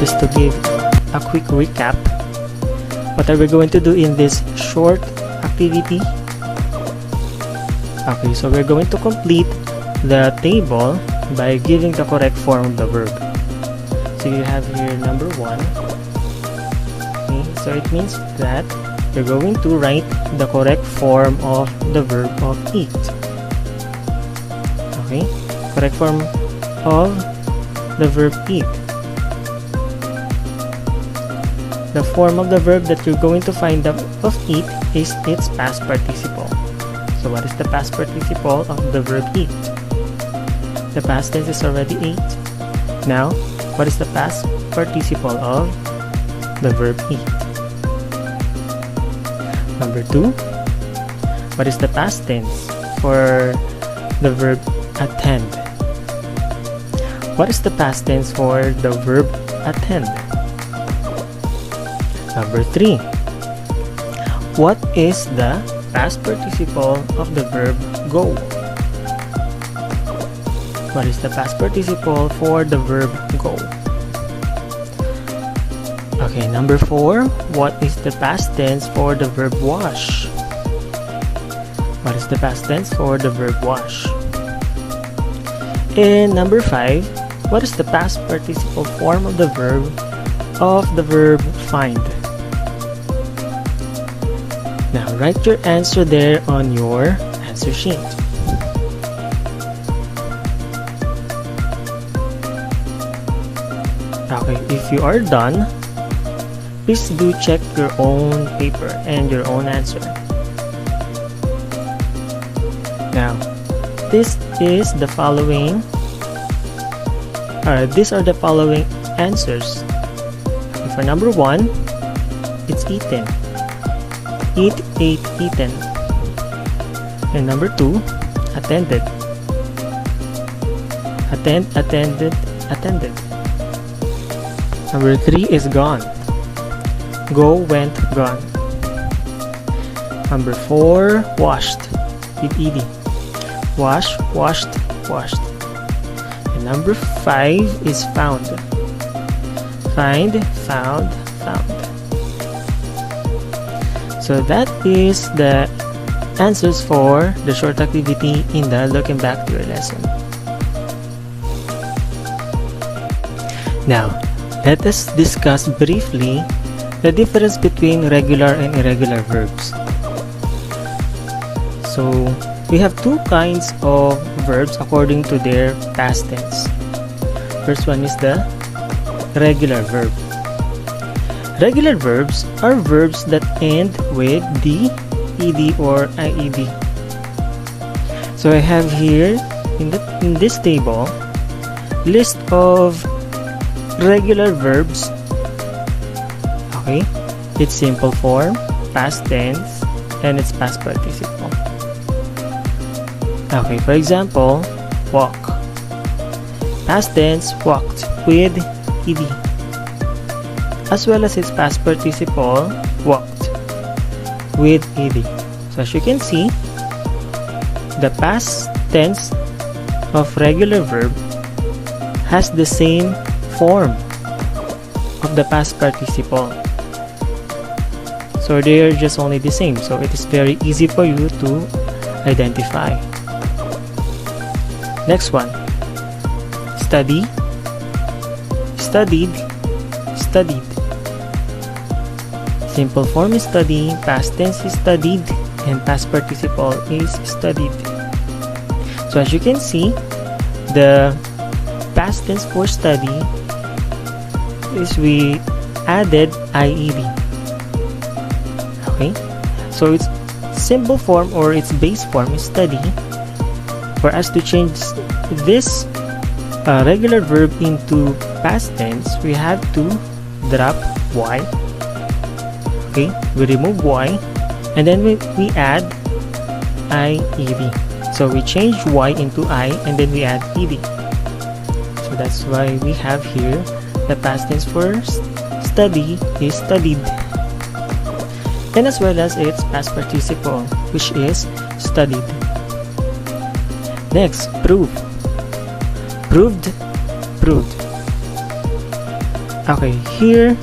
just to give a quick recap, what are we going to do in this short activity? Okay, so we're going to complete the table by giving the correct form of the verb. So you have here number 1. Okay, so it means that you're going to write the correct form of the verb of eat. Okay, correct form of the verb eat. The form of the verb that you're going to find of eat is its past participle. So what is the past participle of the verb eat? The past tense is already ate. Now, what is the past participle of the verb eat? Number 2, what is the past tense for the verb attend? What is the past tense for the verb attend? Number 3, what is the past participle of the verb go? What is the past participle for the verb go? Okay, number 4, what is the past tense for the verb wash? What is the past tense for the verb wash? And number 5, what is the past participle form of the verb find? Now write your answer there on your answer sheet. Okay, if you are done, please do check your own paper and your own answer. Now, these are the following answers. Okay, for number 1, it's eaten. Eat, ate, eaten. And number 2, attended. Attend, attended, attended. Number 3 is gone. Go, went, gone. Number 4, washed. With ed. Wash, washed, washed. And number 5 is found. Find, found, found. So that is the answers for the short activity in the looking back to your lesson. Now, let us discuss briefly the difference between regular and irregular verbs. So, we have 2 kinds of verbs according to their past tense. First one is the regular verb. Regular verbs are verbs that end with d, ed, or ied. So I have here in this table list of regular verbs. Okay, its simple form, past tense, and its past participle. Okay, for example, walk. Past tense, walked with ed, as well as its past participle, walked with ed. So as you can see, the past tense of regular verb has the same form of the past participle. So they are just only the same. So it is very easy for you to identify. Next one. Study, studied, studied. Simple form is study, past tense is studied, and past participle is studied. So as you can see, the past tense for study is we added IED. Okay, so its simple form or its base form is study. For us to change this regular verb into past tense, we have to drop y. Okay, we remove y, and then we add IED. So we change y into I, and then we add ed. So that's why we have here the past tense for study is studied, and as well as its past participle, which is studied. Next, prove. Proved, proved. Okay, here,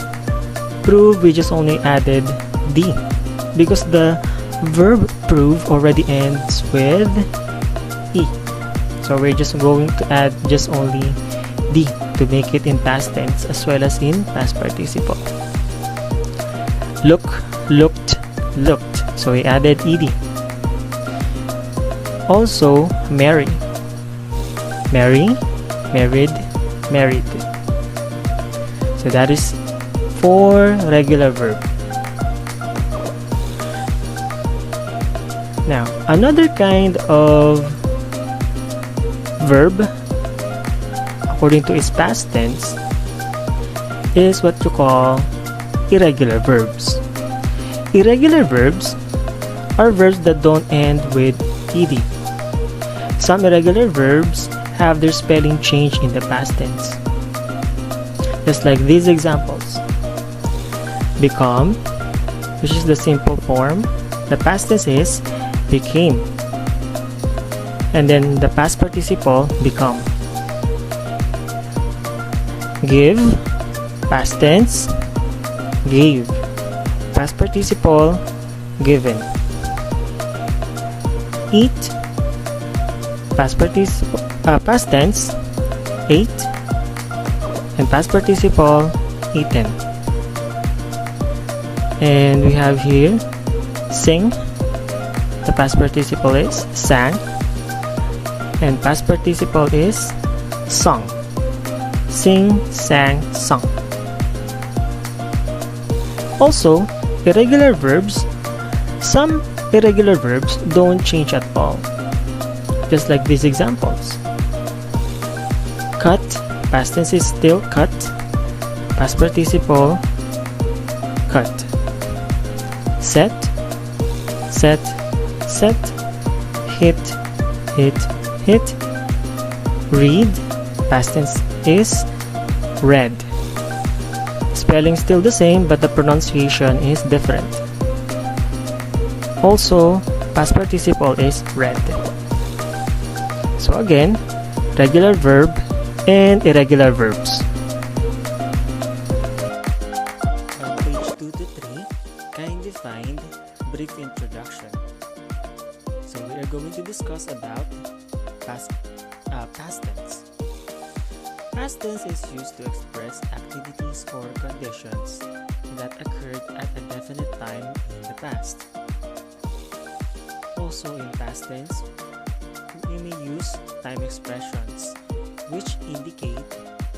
prove, we just only added D because the verb prove already ends with E. So we're just going to add just only D to make it in past tense as well as in past participle. Look, looked, looked. So we added ED. Also, marry. Marry, married, married. So that is for regular verb. Now, another kind of verb, according to its past tense, is what you call irregular verbs. Irregular verbs are verbs that don't end with ed. Some irregular verbs have their spelling changed in the past tense. Just like these examples. Become, which is the simple form. The past tense is became. And then the past participle, become. Give, past tense, gave. Past participle, given. Eat, past tense, ate. And past participle, eaten. And we have here sing. The past participle is sang. And past participle is sung. Sing, sang, sung. Also, irregular verbs. Some irregular verbs don't change at all. Just like these examples. Cut, past tense is still cut. Past participle, cut. Set, set, set. Hit, hit, hit. Read, past tense is read. Spelling still the same, but the pronunciation is different. Also, past participle is read. So again, regular verb and irregular verbs. On page 2 to 3, kindly find brief introduction. So we are going to discuss about past tense. Past tense is used to express activities or conditions that occurred at a definite time in the past. Also in past tense, we may use time expressions which indicate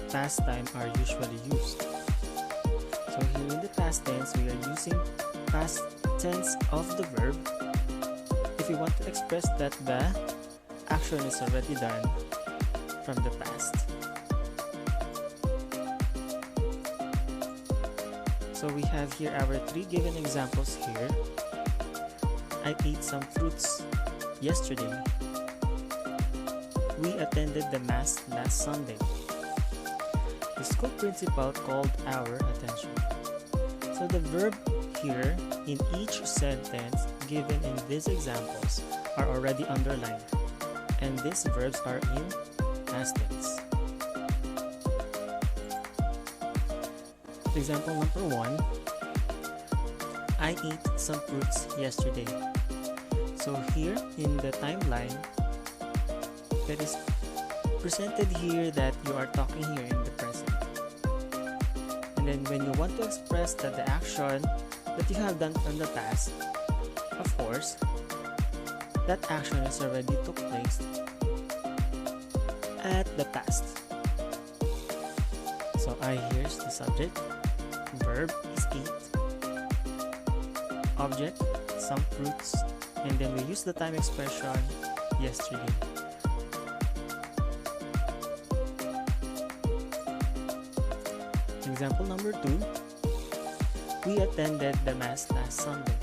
past time are usually used. So here in the past tense, we are using past tense of the verb if we want to express that the action is already done from the past. So we have here our 3 given examples here. I ate some fruits yesterday. We attended the mass last Sunday. The school principal called our attention. So the verb here in each sentence given in these examples are already underlined, and these verbs are in past tense. Example number 1, I ate some fruits yesterday. So here in the timeline, that is presented here that you are talking here in the present. And then when you want to express that the action that you have done from the past, of course, that action has already took place at the past. So I here's the subject, verb is eat, object, some fruits, and then we use the time expression yesterday. Example number 2, we attended the mass last Sunday.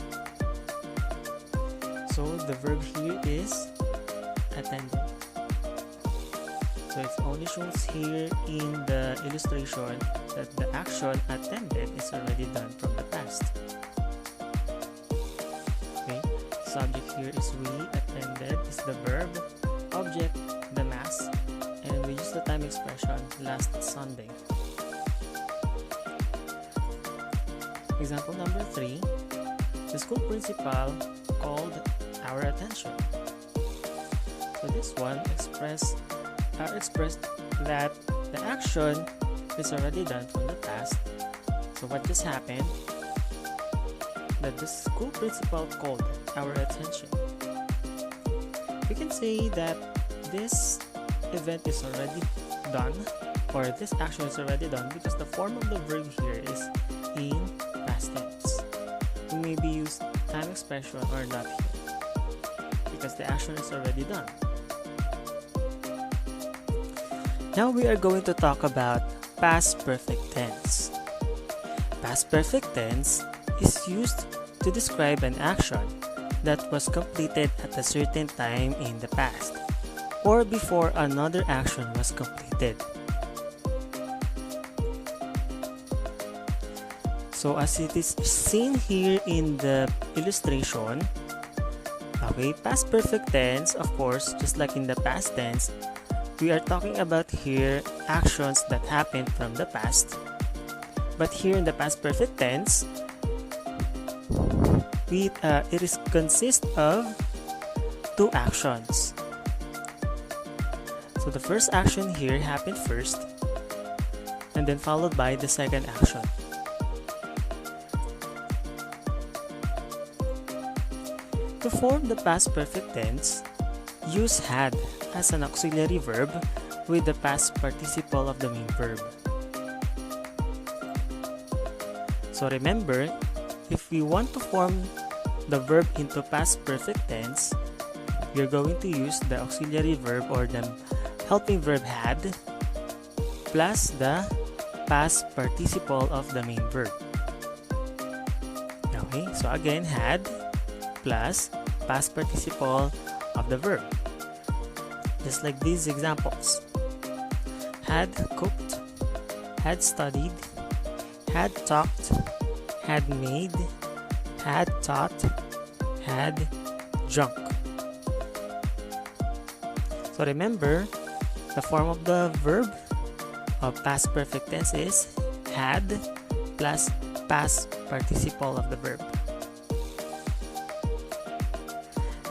So the verb here is attended. So it only shows here in the illustration that the action attended is already done from the past. Okay, subject here is we, attended is the verb, object, the mass, and we use the time expression last Sunday. Example number 3, the school principal called our attention. So this one expressed that the action is already done from the past. So what just happened? That the school principal called our attention. We can say that this event is already done, or this action is already done, because the form of the verb here is in past tense. We maybe use time expression or not here, because the action is already done. Now we are going to talk about past perfect tense. Past perfect tense is used to describe an action that was completed at a certain time in the past, or before another action was completed. So as it is seen here in the illustration, okay, past perfect tense, of course, just like in the past tense, we are talking about here actions that happened from the past. But here in the past perfect tense, it is consist of two actions. So the first action here happened first, and then followed by the second action. To form the past perfect tense, use had as an auxiliary verb with the past participle of the main verb. So remember, if we want to form the verb into past perfect tense, you're going to use the auxiliary verb or the helping verb had plus the past participle of the main verb. Okay, so again, had plus past participle of the verb. Just like these examples. Had cooked, had studied, had talked, had made, had taught, had drunk. So remember, the form of the verb of past perfect tense is had plus past participle of the verb.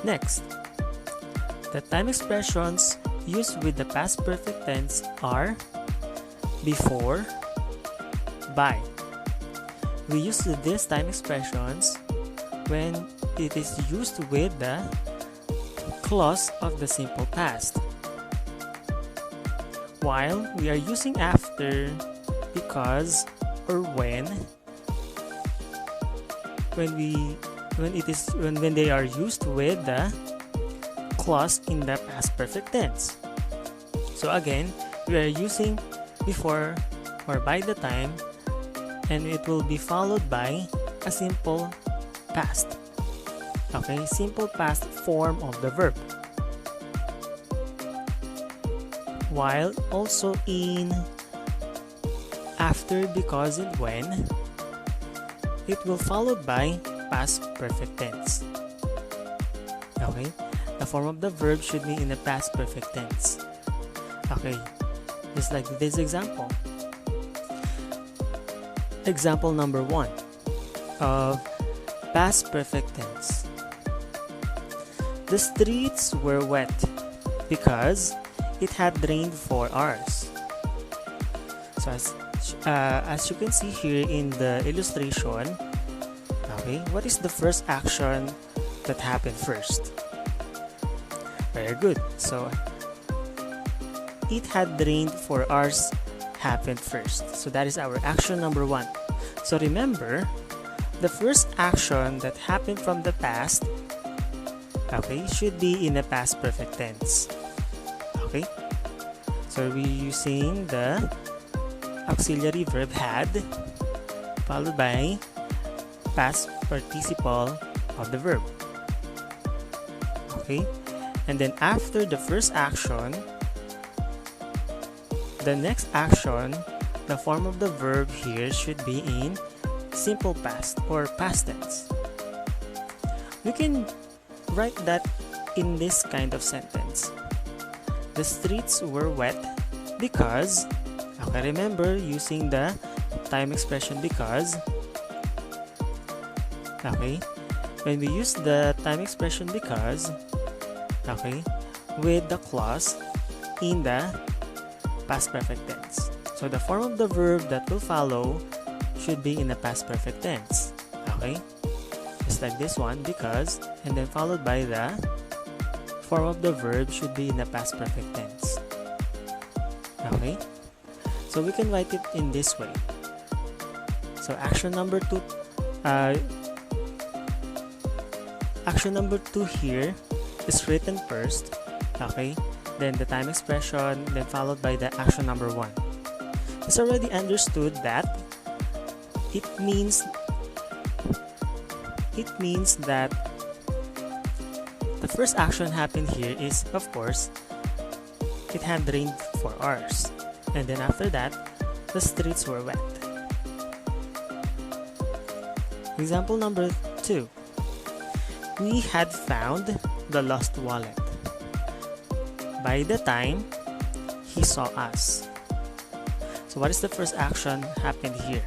Next, the time expressions used with the past perfect tense are before, by. We use these time expressions when it is used with the clause of the simple past, while we are using after, because, or when they are used with the clause in the past perfect tense. So again, we are using before or by the time, and it will be followed by a simple past. Okay, simple past form of the verb. While also in after, because, and when, it will followed by past perfect tense. Okay, the form of the verb should be in the past perfect tense. Okay, just like this example. Example number 1 of past perfect tense. The streets were wet because it had rained for hours. So as you can see here in the illustration, okay, what is the first action that happened first? Very good. So it had rained for hours happened first. So that is our action number 1. So remember, the first action that happened from the past, okay, should be in the past perfect tense. Okay, so we're using the auxiliary verb had followed by past participle of the verb. Okay, and then after the first action, the next action, the form of the verb here should be in simple past or past tense. We can write that in this kind of sentence. The streets were wet because, okay, remember using the time expression because, Okay, when we use the time expression because, okay, with the clause in the past perfect tense. So the form of the verb that will follow should be in the past perfect tense. Okay, just like this one, because, and then followed by the form of the verb should be in the past perfect tense. Okay, so we can write it in this way. So action number two here is written first. Okay, then the time expression, then followed by the action number 1. It's already understood that it means that the first action happened here is, of course, it had rained for hours, and then after that the streets were wet. Example number 2. We had found the lost wallet by the time he saw us. So what is the first action happened here?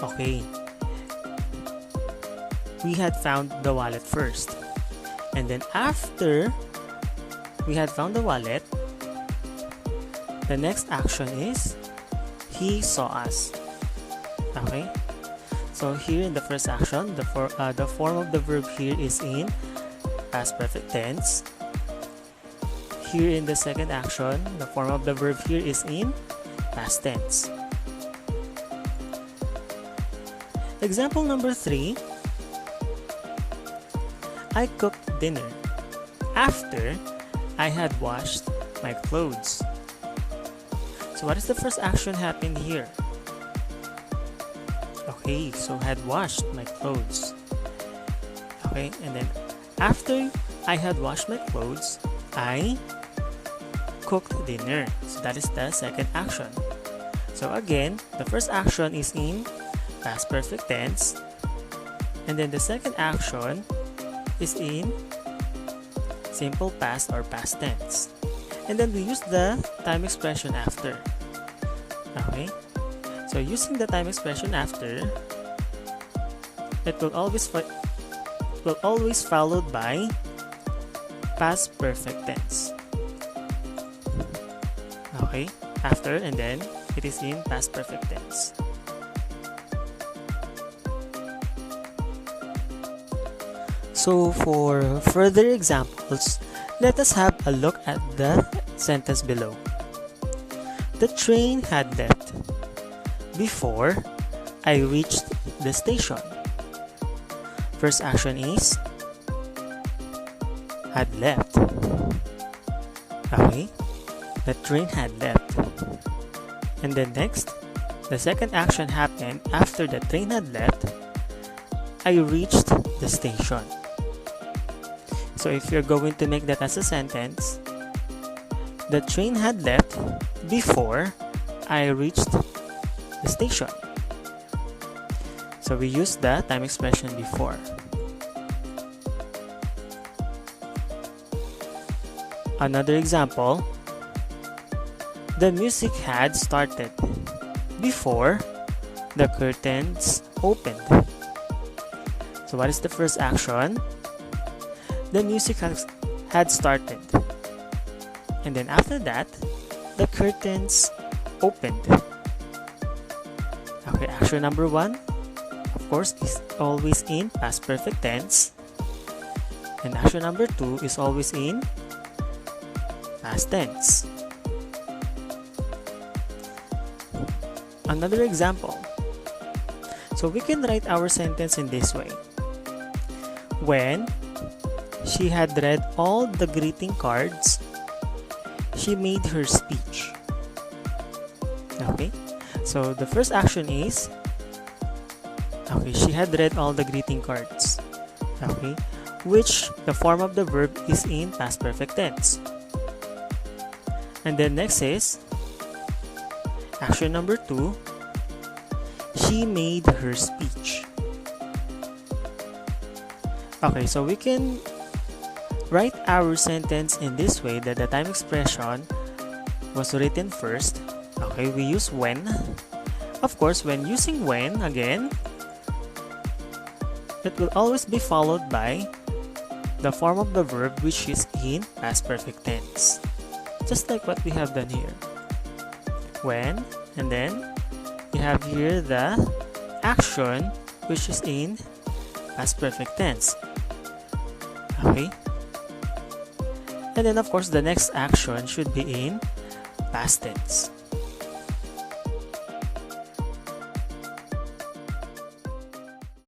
Okay, we had found the wallet first, and then after we had found the wallet, the next action is he saw us. Okay, so here in the first action, the form of the verb here is in past perfect tense. Here in the second action, the form of the verb here is in past tense. Example number 3. I cooked dinner after I had washed my clothes. So what is the first action happened here? Okay, so had washed my clothes. Okay, and then after I had washed my clothes, I cooked dinner. So that is the second action. So again, the first action is in past perfect tense, and then the second action is in simple past or past tense, and then we use the time expression after. Okay, so using the time expression after, it will always followed by past perfect tense. Okay, after, and then it is in past perfect tense. So for further examples, let us have a look at the sentence below. The train had left before I reached the station. First action is had left. Okay, the train had left. And then next, the second action happened after the train had left. I reached the station. So if you're going to make that as a sentence, the train had left before I reached the station. So we use the time expression before. Another example, the music had started before the curtains opened. So what is the first action? The music had started, and then after that, the curtains opened. Okay, action number 1, of course, is always in past perfect tense, and action number 2 is always in past tense. Another example. So we can write our sentence in this way. When she had read all the greeting cards, she made her speech. Okay, so the first action is, okay, she had read all the greeting cards. Okay, which the form of the verb is in past perfect tense. And then next is action number 2, she made her speech. Okay, so we can write our sentence in this way, that the time expression was written first. Okay, we use when. Of course, when using when, again, it will always be followed by the form of the verb which is in past perfect tense. Just like what we have done here. When, and then we have here the action which is in past perfect tense. Okay? And then of course the next action should be in past tense.